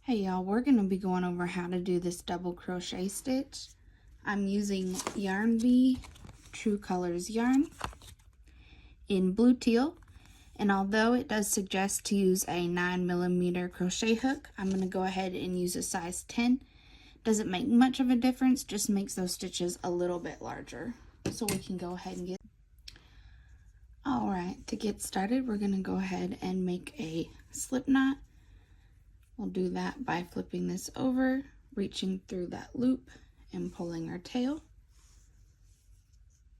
Hey y'all, we're going to be going over how to do this double crochet stitch. I'm using Yarn Bee True Colors yarn in blue teal, and although it does suggest to use a 9mm crochet hook, I'm going to go ahead and use a size 10. Doesn't make much of a difference, just makes those stitches a little bit larger. So we can go ahead and get Alright, to get started, we're going to go ahead and make a slip knot. We'll do that by flipping this over, reaching through that loop and pulling our tail,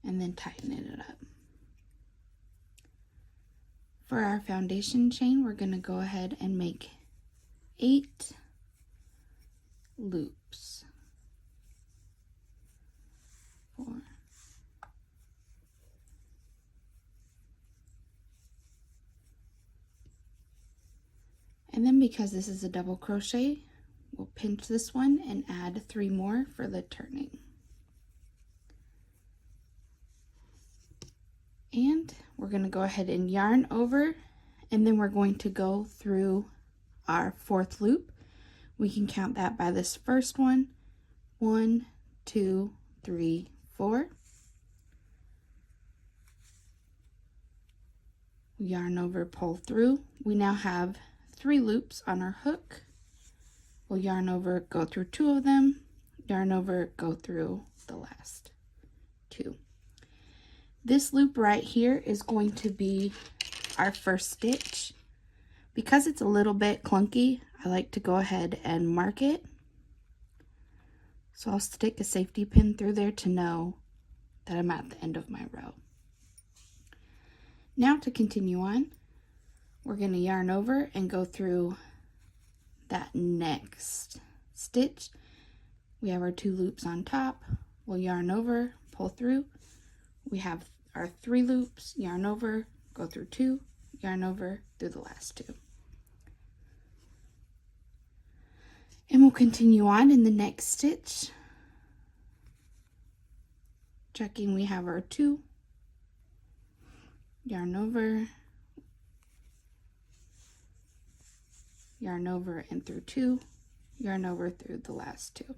and then tightening it up. For our foundation chain, we're going to go ahead and make 8 loops. 4. And then because this is a double crochet, we'll pinch this one and add 3 more for the turning. And we're going to go ahead and yarn over, and then we're going to go through our 4th loop. We can count that by this first one. 1, 2, 3, 4. Yarn over, pull through. We now have 3 loops on our hook. We'll yarn over, go through 2 of them, yarn over, go through the last 2. This loop right here is going to be our first stitch. Because it's a little bit clunky, I like to go ahead and mark it. So I'll stick a safety pin through there to know that I'm at the end of my row. Now to continue on, we're going to yarn over and go through that next stitch. We have our 2 loops on top. We'll yarn over, pull through. We have our 3 loops, yarn over, go through 2, yarn over through the last 2. And we'll continue on in the next stitch. Checking, we have our 2, yarn over, yarn over and through 2, yarn over through the last 2.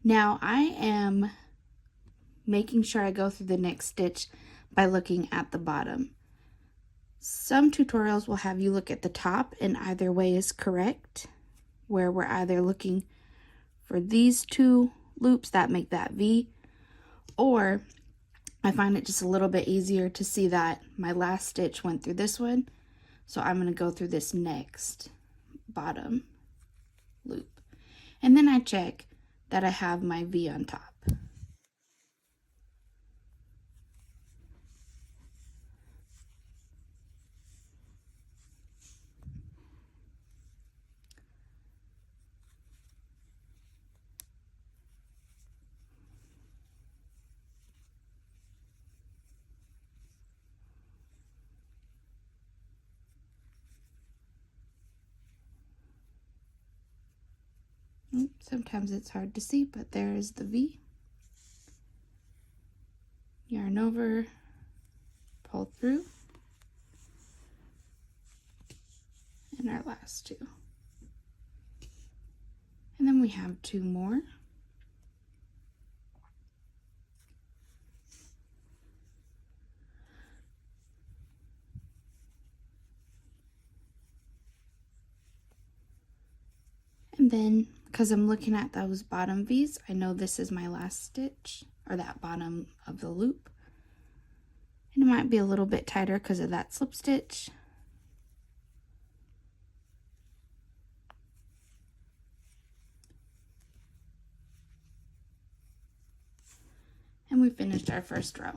Now I am making sure I go through the next stitch by looking at the bottom. Some tutorials will have you look at the top, and either way is correct, where we're either looking for these 2 loops that make that V, or I find it just a little bit easier to see that my last stitch went through this one. So I'm going to go through this next bottom loop. And then I check that I have my V on top. Sometimes it's hard to see, but there is the V. Yarn over, pull through, and our last 2. And then we have 2 more. And then, because I'm looking at those bottom V's, I know this is my last stitch, or that bottom of the loop. And it might be a little bit tighter because of that slip stitch. And we finished our first row.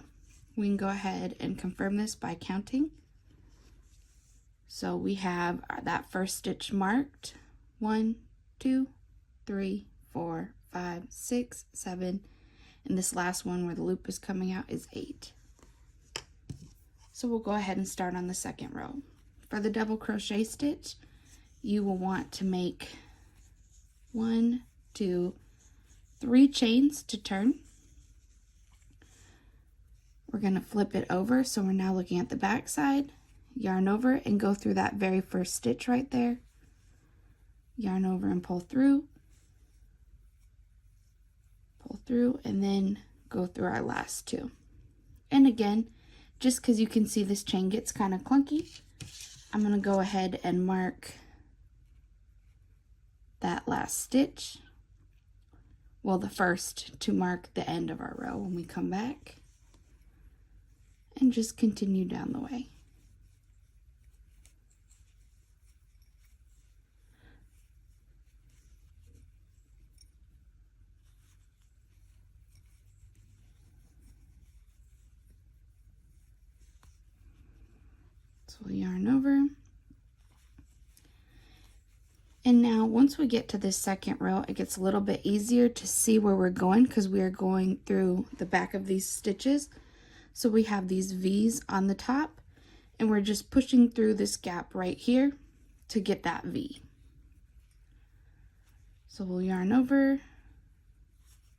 We can go ahead and confirm this by counting. So we have that first stitch marked. 1, 2, 3, 4, 5, 6, 7, and this last one where the loop is coming out is 8. So we'll go ahead and start on the second row. For the double crochet stitch, you will want to make 1, 2, 3 chains to turn. We're going to flip it over, so we're now looking at the back side, yarn over and go through that very first stitch right there. yarn over and pull through, and then go through our last two. And again, just because you can see this chain gets kind of clunky, I'm going to go ahead and mark that last stitch, well, the first, to mark the end of our row when we come back, and just continue down the way. So we'll yarn over. And now once we get to this second row, it gets a little bit easier to see where we're going because we are going through the back of these stitches. So we have these V's on the top and we're just pushing through this gap right here to get that V. So we'll yarn over,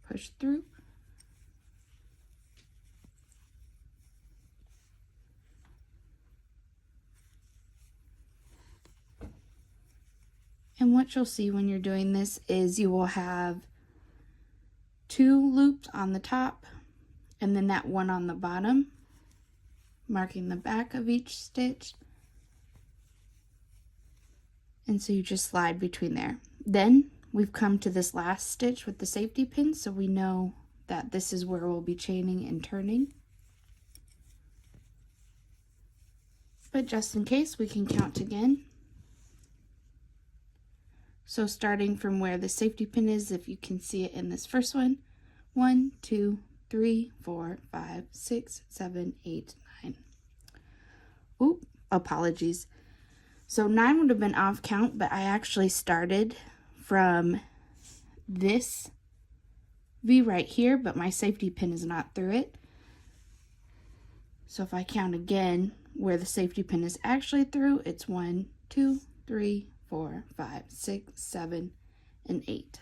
push through, and what you'll see when you're doing this is you will have 2 loops on the top and then that one on the bottom, marking the back of each stitch. And so you just slide between there. Then we've come to this last stitch with the safety pin, so we know that this is where we'll be chaining and turning. But just in case, we can count again. So starting from where the safety pin is, if you can see it in this first one, 1, 2, 3, 4, 5, 6, 7, 8, 9. Oop, apologies. So 9 would have been off count, but I actually started from this V right here, but my safety pin is not through it. So if I count again where the safety pin is actually through, it's 1, 2, 3, 4, 5, 6, 7, and 8.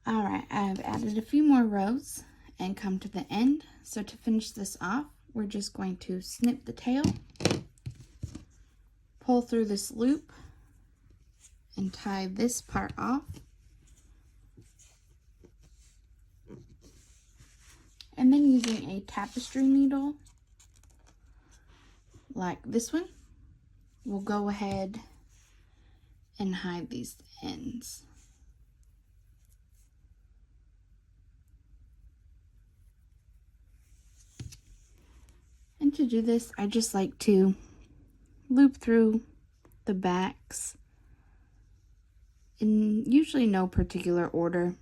All right, I've added a few more rows and come to the end. So to finish this off, we're just going to snip the tail, pull through this loop, and tie this part off. And then using a tapestry needle, like this one, we'll go ahead and hide these ends. And to do this, I just like to loop through the backs in usually no particular order.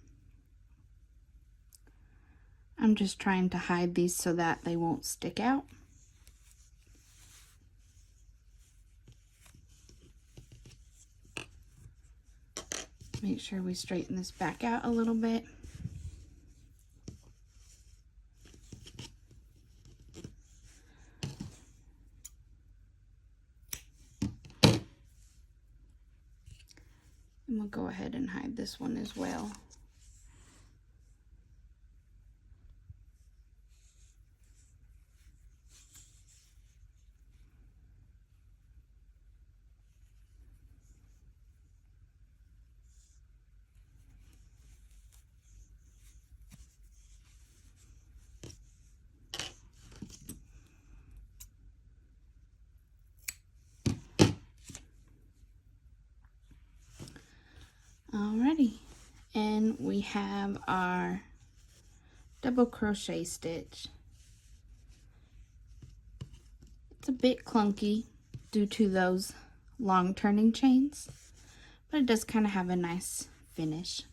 I'm just trying to hide these so that they won't stick out. Make sure we straighten this back out a little bit. And we'll go ahead and hide this one as well. Alrighty, and we have our double crochet stitch. It's a bit clunky due to those long turning chains, but it does kind of have a nice finish.